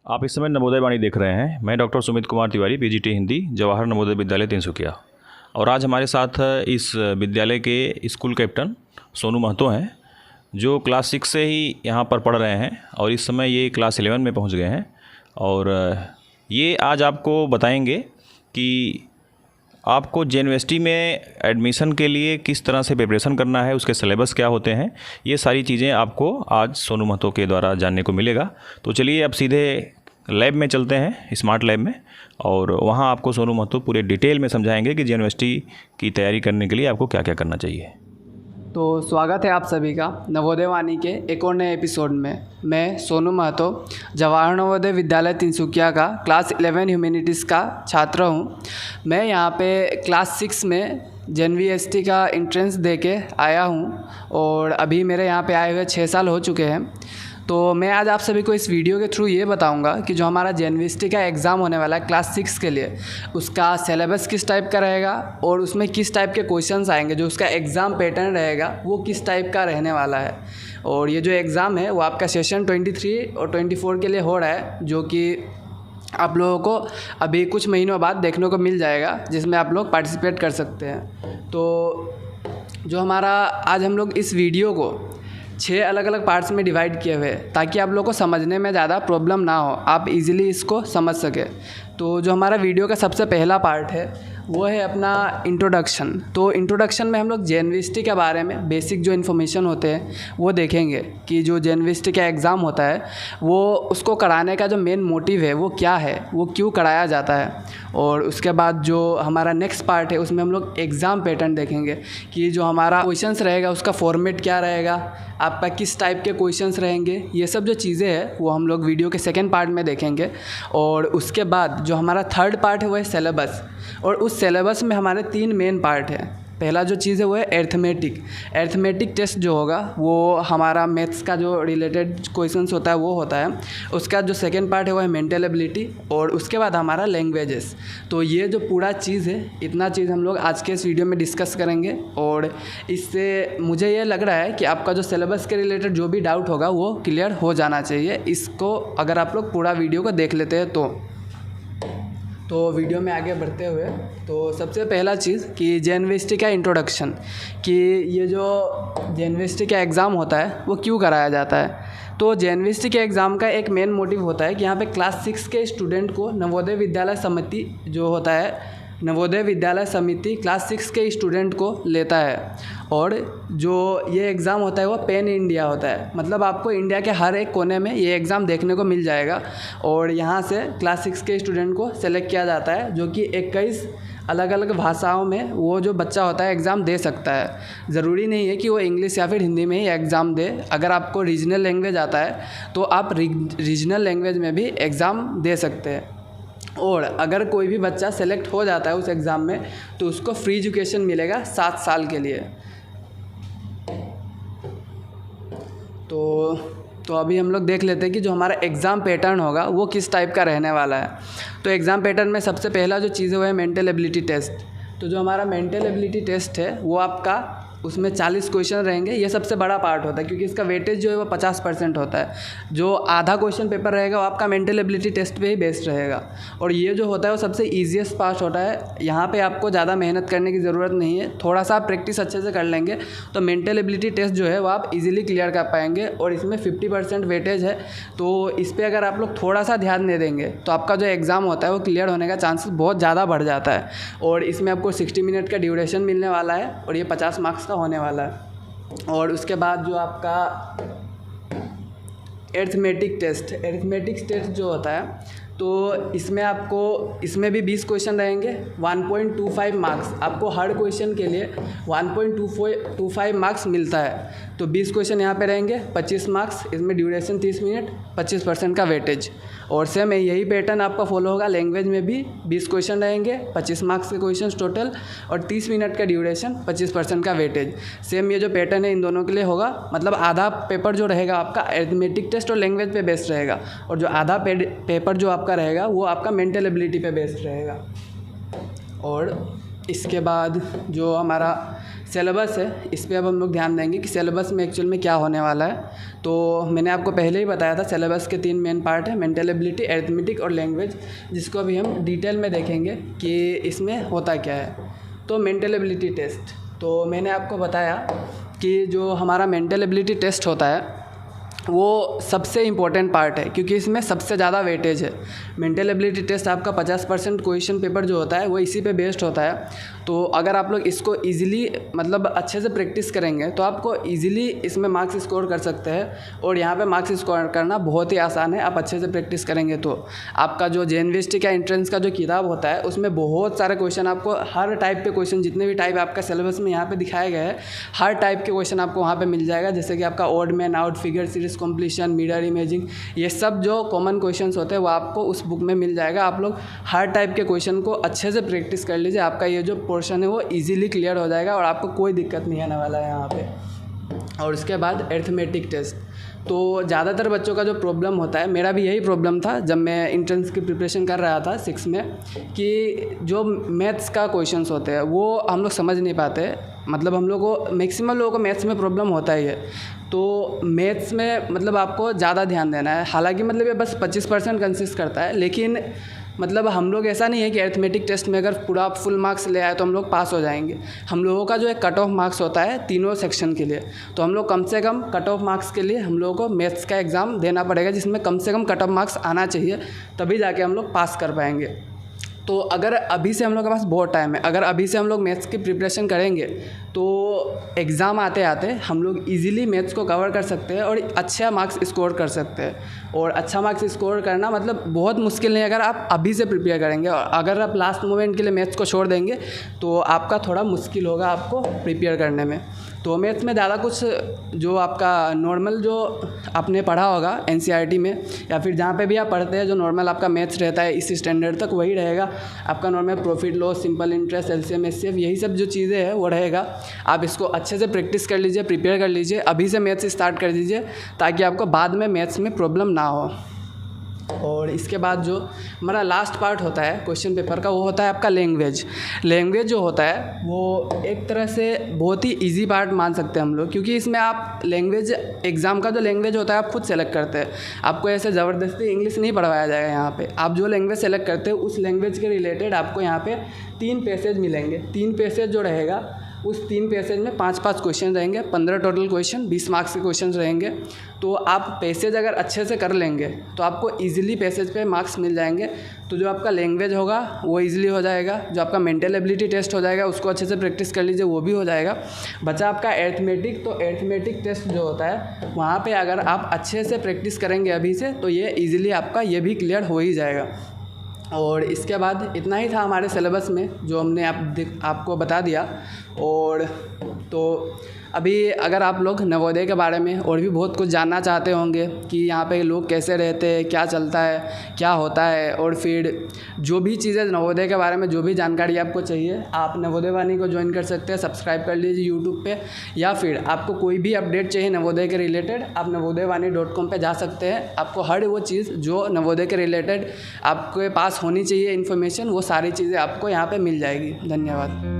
आप इस समय नवोदय वाणी देख रहे हैं। मैं डॉक्टर सुमित कुमार तिवारी, पीजीटी हिंदी, जवाहर नवोदय विद्यालय तिनसुकिया। और आज हमारे साथ इस विद्यालय के स्कूल कैप्टन सोनू महतो हैं, जो क्लास 6 से ही यहाँ पर पढ़ रहे हैं और इस समय ये क्लास 11 में पहुँच गए हैं। और ये आज आपको बताएंगे कि आपको यूनिवर्सिटी में एडमिशन के लिए किस तरह से प्रिपरेशन करना है, उसके सिलेबस क्या होते हैं, ये सारी चीज़ें आपको आज सोनू महतो के द्वारा जानने को मिलेगा। तो चलिए अब सीधे लैब में चलते हैं, स्मार्ट लैब में, और वहाँ आपको सोनू महतो पूरे डिटेल में समझाएंगे कि यूनिवर्सिटी की तैयारी करने के लिए आपको क्या क्या करना चाहिए। तो स्वागत है आप सभी का नवोदय वाणी के एक और नए एपिसोड में। मैं सोनू महतो, जवाहर नवोदय विद्यालय तिनसुकिया का क्लास 11 ह्यूमैनिटीज़ का छात्र हूँ। मैं यहाँ पे क्लास 6 में JNVST का एंट्रेंस दे के आया हूँ और अभी मेरे यहाँ पे आए हुए 6 साल हो चुके हैं। तो मैं आज आप सभी को इस वीडियो के थ्रू ये बताऊंगा कि जो हमारा JNVST का एग्ज़ाम होने वाला है क्लास 6 के लिए, उसका सिलेबस किस टाइप का रहेगा और उसमें किस टाइप के क्वेश्चंस आएंगे, जो उसका एग्ज़ाम पैटर्न रहेगा वो किस टाइप का रहने वाला है। और ये जो एग्ज़ाम है वो आपका सेशन 23 और 24 के लिए हो रहा है, जो कि आप लोगों को अभी कुछ महीनों बाद देखने को मिल जाएगा, जिसमें आप लोग पार्टिसिपेट कर सकते हैं। तो जो हमारा आज हम लोग इस वीडियो को 6 अलग अलग पार्ट्स में डिवाइड किए हुए हैं, ताकि आप लोगों को समझने में ज़्यादा प्रॉब्लम ना हो, आप इजीली इसको समझ सकें। तो जो हमारा वीडियो का सबसे पहला पार्ट है वो है अपना इंट्रोडक्शन। तो इंट्रोडक्शन में हम लोग JNVST के बारे में बेसिक जो इन्फॉर्मेशन होते हैं वो देखेंगे कि जो JNVST का एग्ज़ाम होता है वो उसको कराने का जो मेन मोटिव है वो क्या है, वो क्यों कराया जाता है। और उसके बाद जो हमारा नेक्स्ट पार्ट है उसमें हम लोग एग्ज़ाम पैटर्न देखेंगे कि जो हमारा क्वेश्चंस रहेगा उसका फॉर्मेट क्या रहेगा, आपका किस टाइप के क्वेश्चंस रहेंगे, ये सब जो चीज़ें हैं वो हम लोग वीडियो के सेकेंड पार्ट में देखेंगे। और उसके बाद जो हमारा थर्ड पार्ट है वो है सिलेबस। और उस सिलेबस में हमारे 3 मेन पार्ट हैं। पहला जो चीज़ है वो है एर्थमेटिक टेस्ट जो होगा वो हमारा मैथ्स का जो रिलेटेड क्वेश्चंस होता है वो होता है। उसका जो सेकंड पार्ट है वो है मेंटल एबिलिटी, और उसके बाद हमारा लैंग्वेजेस। तो ये जो पूरा चीज़ है, इतना चीज़ हम लोग आज के इस वीडियो में डिस्कस करेंगे। और इससे मुझे ये लग रहा है कि आपका जो सिलेबस के रिलेटेड जो भी डाउट होगा वो क्लियर हो जाना चाहिए, इसको अगर आप लोग पूरा वीडियो को देख लेते हैं तो वीडियो में आगे बढ़ते हुए, तो सबसे पहला चीज़ कि JNVST का इंट्रोडक्शन, कि ये जो JNVST का एग्ज़ाम होता है वो क्यों कराया जाता है। तो JNVST के एग्ज़ाम का एक मेन मोटिव होता है कि यहाँ पे क्लास 6 के स्टूडेंट को नवोदय विद्यालय समिति जो होता है, नवोदय विद्यालय समिति क्लास 6 के स्टूडेंट को लेता है। और जो ये एग्ज़ाम होता है वो पैन इंडिया होता है, मतलब आपको इंडिया के हर एक कोने में ये एग्ज़ाम देखने को मिल जाएगा। और यहाँ से क्लास 6 के स्टूडेंट को सेलेक्ट किया जाता है, जो कि 21 अलग अलग भाषाओं में वो जो बच्चा होता है एग्ज़ाम दे सकता है। ज़रूरी नहीं है कि वो इंग्लिश या फिर हिंदी में ही एग्ज़ाम दे। अगर आपको रीजनल लैंग्वेज आता है तो आप रीजनल लैंग्वेज में भी एग्ज़ाम दे सकते हैं। और अगर कोई भी बच्चा सेलेक्ट हो जाता है उस एग्ज़ाम में तो उसको फ्री एजुकेशन मिलेगा 7 साल के लिए। तो अभी हम लोग देख लेते हैं कि जो हमारा एग्ज़ाम पैटर्न होगा वो किस टाइप का रहने वाला है। तो एग्ज़ाम पैटर्न में सबसे पहला जो चीज़ है वो है मेंटल एबिलिटी टेस्ट। तो जो हमारा मेंटल एबिलिटी टेस्ट है वो आपका उसमें 40 क्वेश्चन रहेंगे। ये सबसे बड़ा पार्ट होता है क्योंकि इसका वेटेज जो है वो 50% होता है। जो आधा क्वेश्चन पेपर रहेगा वो आपका मेंटल एबिलिटी टेस्ट पे ही बेस्ड रहेगा। और ये जो होता है वो सबसे ईजीएस्ट पार्ट होता है। यहाँ पे आपको ज़्यादा मेहनत करने की ज़रूरत नहीं है, थोड़ा सा आप प्रैक्टिस अच्छे से कर लेंगे तो मेंटल एबिलिटी टेस्ट जो है वो आप ईजिली क्लियर कर पाएंगे। और इसमें 50% वेटेज है, तो इस पर अगर आप लोग थोड़ा सा ध्यान दे देंगे तो आपका जो एग्ज़ाम होता है वो क्लियर होने का चांसेस बहुत ज़्यादा बढ़ जाता है। और इसमें आपको 60 मिनट का ड्यूरेशन मिलने वाला है और ये 50 मार्क्स का होने वाला है। और उसके बाद जो आपका एर्थमेटिक टेस्ट जो होता है तो इसमें भी 20 क्वेश्चन रहेंगे, 1.25 मार्क्स। आपको हर क्वेश्चन के लिए 1.25 मार्क्स मिलता है। तो 20 क्वेश्चन यहाँ पे रहेंगे, 25 मार्क्स, इसमें ड्यूरेशन 30 मिनट, 25% का वेटेज। और सेम यही पैटर्न आपका फॉलो होगा लैंग्वेज में भी। 20 क्वेश्चन रहेंगे, 25 मार्क्स के क्वेश्चन टोटल, और 30 मिनट का ड्यूरेशन, 25% का वेटेज। सेम ये जो पैटर्न है इन दोनों के लिए होगा। मतलब आधा पेपर जो रहेगा आपका अरिथमेटिक टेस्ट और लैंग्वेज पे बेस्ड रहेगा, और जो आधा पेपर जो आपका रहेगा वो आपका मेंटल एबिलिटी पे बेस्ड रहेगा। और इसके बाद जो हमारा सिलेबस है इस पे अब हम लोग ध्यान देंगे कि सिलेबस में एक्चुअल में क्या होने वाला है। तो मैंने आपको पहले ही बताया था सिलेबस के 3 मेन पार्ट है, मेंटल एबिलिटी, अरिथमेटिक और लैंग्वेज, जिसको अभी हम डिटेल में देखेंगे कि इसमें होता क्या है। तो मेंटल एबिलिटी टेस्ट, तो मैंने आपको बताया कि जो हमारा मेंटल एबिलिटी टेस्ट होता है वो सबसे इम्पोर्टेंट पार्ट है, क्योंकि इसमें सबसे ज़्यादा वेटेज है। मेंटल एबिलिटी टेस्ट आपका 50% क्वेश्चन पेपर जो होता है वो इसी पे बेस्ड होता है। तो अगर आप लोग इसको इजीली मतलब अच्छे से प्रैक्टिस करेंगे तो आपको इजीली इसमें मार्क्स स्कोर कर सकते हैं। और यहाँ पे मार्क्स स्कोर करना बहुत ही आसान है, आप अच्छे से प्रैक्टिस करेंगे तो। आपका जो JNVST का एंट्रेंस का जो किताब होता है उसमें बहुत सारे क्वेश्चन आपको, हर टाइप के क्वेश्चन, जितने भी टाइप आपका सिलेबस में यहाँ पे दिखाए गए हैं हर टाइप के क्वेश्चन आपको वहाँ पे मिल जाएगा। जैसे कि आपका odd man out, figure series completion, mirror imaging, ये सब जो कॉमन क्वेश्चंस होते हैं वो आपको उस बुक में मिल जाएगा। आप लोग हर टाइप के क्वेश्चन को अच्छे से प्रैक्टिस कर लीजिए, आपका ये जो पोर्शन है वो इजीली क्लियर हो जाएगा और आपको कोई दिक्कत नहीं आने वाला है यहाँ पे। और उसके बाद अरिथमेटिक टेस्ट, तो ज़्यादातर बच्चों का जो प्रॉब्लम होता है, मेरा भी यही प्रॉब्लम था जब मैं एंट्रेंस की प्रिपरेशन कर रहा था 6 में, कि जो मैथ्स का क्वेश्चंस होते हैं वो हम लोग समझ नहीं पाते। मतलब हम लोग को, मैक्सिमम लोगों को मैथ्स में प्रॉब्लम होता ही है। तो मैथ्स में मतलब आपको ज़्यादा ध्यान देना है। हालांकि मतलब ये बस 25% कंसिस्ट करता है, लेकिन मतलब हम लोग ऐसा नहीं है कि अरिथमेटिक टेस्ट में अगर पूरा फुल मार्क्स ले आए तो हम लोग पास हो जाएंगे। हम लोगों का जो एक कट ऑफ मार्क्स होता है तीनों सेक्शन के लिए, तो हम लोग कम से कम कट ऑफ मार्क्स के लिए हम लोगों को मैथ्स का एग्ज़ाम देना पड़ेगा, जिसमें कम से कम कट ऑफ मार्क्स आना चाहिए, तभी जाके हम लोग पास कर पाएंगे। तो अगर अभी से हम लोग के पास बहुत टाइम है, अगर अभी से हम लोग मैथ्स की प्रिपरेशन करेंगे तो एग्ज़ाम आते आते हम लोग इजीली मैथ्स को कवर कर सकते हैं और अच्छा मार्क्स स्कोर कर सकते हैं। और अच्छा मार्क्स स्कोर करना मतलब बहुत मुश्किल नहीं है अगर आप अभी से प्रिपेयर करेंगे। और अगर आप लास्ट मोमेंट के लिए मैथ्स को छोड़ देंगे तो आपका थोड़ा मुश्किल होगा आपको प्रिपेयर करने में। तो मैथ्स में ज़्यादा कुछ जो आपका नॉर्मल जो आपने पढ़ा होगा NCERT में या फिर जहाँ पे भी आप पढ़ते हैं, जो नॉर्मल आपका मैथ्स रहता है इस स्टैंडर्ड तक वही रहेगा आपका। Normal profit loss, simple interest, LCM HCF, यही सब जो चीज़ें हैं वो रहेगा। आप इसको अच्छे से प्रैक्टिस कर लीजिए, प्रिपेयर कर लीजिए, अभी से मैथ्स स्टार्ट कर दीजिए ताकि आपको बाद में मैथ्स में प्रॉब्लम ना हो। और इसके बाद जो हमारा लास्ट पार्ट होता है क्वेश्चन पेपर का वो होता है आपका लैंग्वेज। लैंग्वेज जो होता है वो एक तरह से बहुत ही इजी पार्ट मान सकते हैं हम लोग, क्योंकि इसमें आप लैंग्वेज, एग्ज़ाम का जो लैंग्वेज होता है आप खुद सेलेक्ट करते हैं। आपको ऐसे ज़बरदस्ती इंग्लिश नहीं पढ़वाया जाएगा यहाँ पे। आप जो लैंग्वेज सेलेक्ट करते हो उस लैंग्वेज के रिलेटेड आपको यहाँ पे 3 पैसेज मिलेंगे। 3 पैसेज जो रहेगा उस 3 पैसेज में 5-5 क्वेश्चन रहेंगे, 15 टोटल क्वेश्चन, 20 मार्क्स के क्वेश्चन रहेंगे। तो आप पैसेज अगर अच्छे से कर लेंगे तो आपको इजीली पैसेज पे मार्क्स मिल जाएंगे। तो जो आपका लैंग्वेज होगा वो इजीली हो जाएगा, जो आपका मेंटल एबिलिटी टेस्ट हो जाएगा उसको अच्छे से प्रैक्टिस कर लीजिए, वो भी हो जाएगा। बचा आपका अरिथमेटिक, तो अरिथमेटिक टेस्ट जो होता है वहाँ पर अगर आप अच्छे से प्रैक्टिस करेंगे अभी से तो ये ईजिली आपका ये भी क्लियर हो ही जाएगा। और इसके बाद इतना ही था हमारे सिलेबस में जो हमने आपको बता दिया। और तो अभी अगर आप लोग नवोदय के बारे में और भी बहुत कुछ जानना चाहते होंगे कि यहाँ पे लोग कैसे रहते हैं, क्या चलता है, क्या होता है, और फिर जो भी चीज़ें नवोदय के बारे में जो भी जानकारी आपको चाहिए, आप नवोदय वाणी को ज्वाइन कर सकते हैं, सब्सक्राइब कर लीजिए यूट्यूब पे। या फिर आपको कोई भी अपडेट चाहिए नवोदय के रिलेटेड, आप navodaywani.com पे जा सकते हैं। आपको हर वो चीज़ जो नवोदय के रिलेटेड आपके पास होनी चाहिए इन्फॉर्मेशन, वो सारी चीज़ें आपको यहाँ पर मिल जाएगी। धन्यवाद।